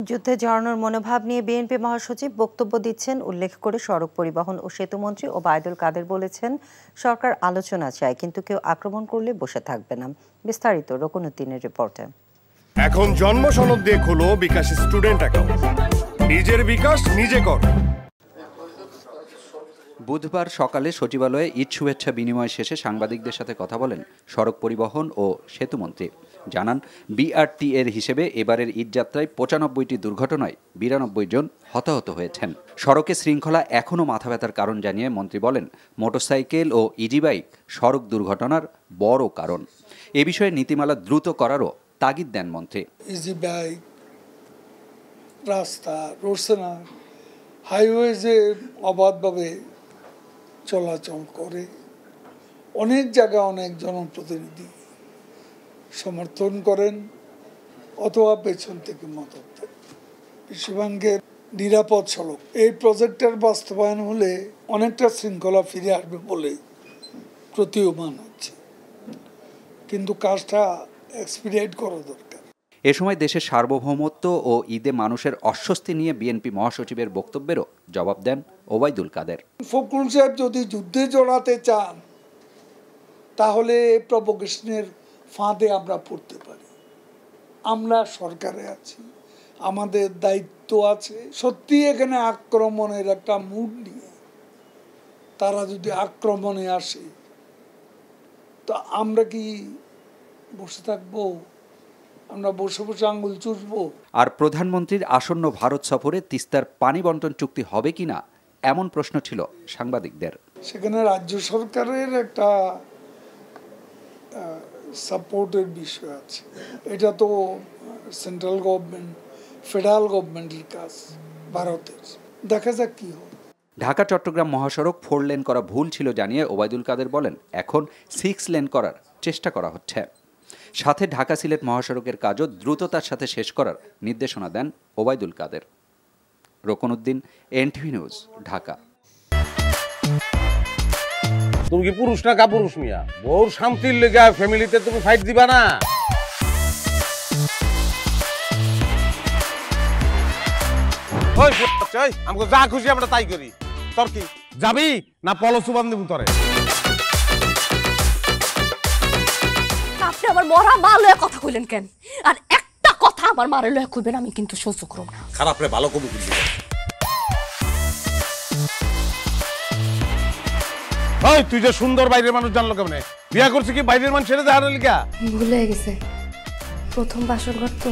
যুদ্ধে জড়ানোর মনোভাব নিয়ে বিএনপি মহাসচিব বক্তব্য দিচ্ছেন উল্লেখ করে সড়ক পরিবহন ও সেতুমন্ত্রী ওবায়দুল কাদের বলেছেন, সরকার আলোচনা চায় কিন্তু কেউ আক্রমণ করলে বসে থাকবে না। বিস্তারিত রকুনুদ্দিনের রিপোর্টে। এখন জন্ম সনদ দিয়ে খোলো বিকাশ স্টুডেন্ট অ্যাকাউন্ট। নিজের বিকাশ নিজে কর। বুধবার সকালে সচিবালয়ে ঈদ শুভেচ্ছা বিনিময় শেষে সাংবাদিকদের সাথে কথা বলেন সড়ক পরিবহন ও সেতুমন্ত্রী। জানান, বিআরটি এর হিসেবে এবারের ঈদ যাত্রায় ৯৫টি দুর্ঘটনায় ৯২ জন হতাহত হয়েছেন। সড়কে শৃঙ্খলা এখনও মাথা ব্যথার কারণ জানিয়ে মন্ত্রী বলেন, মোটরসাইকেল ও ইজি বাইক সড়ক দুর্ঘটনার বড় কারণ। এ বিষয়ে নীতিমালা দ্রুত করারও তাগিদ দেন মন্ত্রী। ইজি বাইক, রাস্তা, রোডসেনা, হাইওয়েজে অবাধভাবে চলাচল করে, অনেক জায়গায় অনেক জনপ্রতিনিধি সমর্থন করেন অথবা পেছন থেকে মদত দেন। বিশ্বব্যাংকের নিরাপদ সড়ক এই প্রজেক্টের বাস্তবায়ন হলে অনেকটা শৃঙ্খলা ফিরে আসবে বলে প্রতীয়মান হচ্ছে, কিন্তু কাজটা এক্সপিডিয়েট করা দরকার। এ সময় দেশের সার্বভৌমত্ব ও ঈদে মানুষের অস্বস্তি নিয়ে বিএনপি মহাসচিবের বক্তব্যেরও জবাব দেন ওবায়দুল কাদের। ফখরুল সাহেব যদি যুদ্ধে জড়াতে চান তাহলে প্রভোকেশনের ফাঁদে আমরা পড়তে পারি। আমরা সরকারে আছি, আমাদের দায়িত্ব আছে। সত্যি এখানে আক্রমণের একটা মুড নিয়ে তারা যদি আক্রমণে আসে তো আমরা কি বসে থাকবো? আমরা বসে বসে আঙ্গুল চুষবো? আর প্রধানমন্ত্রীর আসন্ন ভারত সফরে তিস্তার পানি বন্টন চুক্তি হবে কিনা এমন প্রশ্ন ছিল সাংবাদিকদের। সেখানে রাজ্য সরকারের একটা সাপোর্টের বিষয় আছে। এটা তো সেন্ট্রাল গভর্নমেন্ট, ফেডারেল গভর্নমেন্টের কাজ, ভারতের। দেখা যাক কি হয়। ঢাকা চট্টগ্রাম মহাসড়ক 4 লেন করা ভুল ছিল জানিয়ে ওবায়দুল কাদের বলেন, এখন 6 লেন করার চেষ্টা করা হচ্ছে। সাথে ঢাকা সিলেট মহাসড়কের কাজও দ্রুততার সাথে শেষ করার নির্দেশনা দেন ওবায়দুল কাদের। Rokunuddin, NTV news, Dhaka. তুমি কি পুরুষ না কাপুরুষ মিয়া? বউর শান্তির লেগে ফ্যামিলিতে তুমি ফাইট দিবা না? আমাকে যা খুশি আমরা তাই করি। তোর কি যাবি না পলসুবান দিব তোরে? আপনি আমার মরা মা লয়ে কথা কইলেন কেন? আর একটা কথা আমার মারে লয়ে কইবেন আমি কিন্তু সহ্য করব না। খারাপ রে ভালো কবি কইলি। ওই তুই যে সুন্দর বাইরের মানুষ জানলো কেমনে? বিয়া করছিস কি বাইরের মানুষ ছেড়ে দেখার লিগা? ভুলে গেছে, প্রথম বাসর ঘর তো।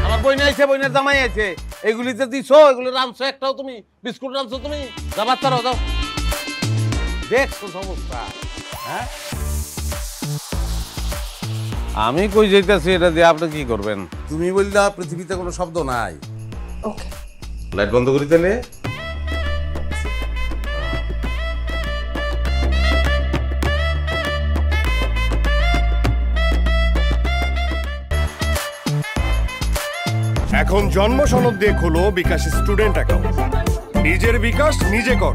আমার বইনে আইছে, বইনের জামাই আছে, এগুলিতে দিছো, এগুলো রানছো, একটাও তুমি বিস্কুট রানছো তুমি? যা বাচ্চারা দাও, দেখছো সমস্যা। হ্যাঁ, আমি কই যাইতেছি এটা দিয়ে আপনি কি করবেন? তুমি বললা পৃথিবীতে কোনো শব্দ নাই। ওকে, লাইট বন্ধ করি তাহলে। এখন জন্ম সনদ দিয়ে খোলো বিকাশ স্টুডেন্ট অ্যাকাউন্ট। নিজের বিকাশ নিজে কর।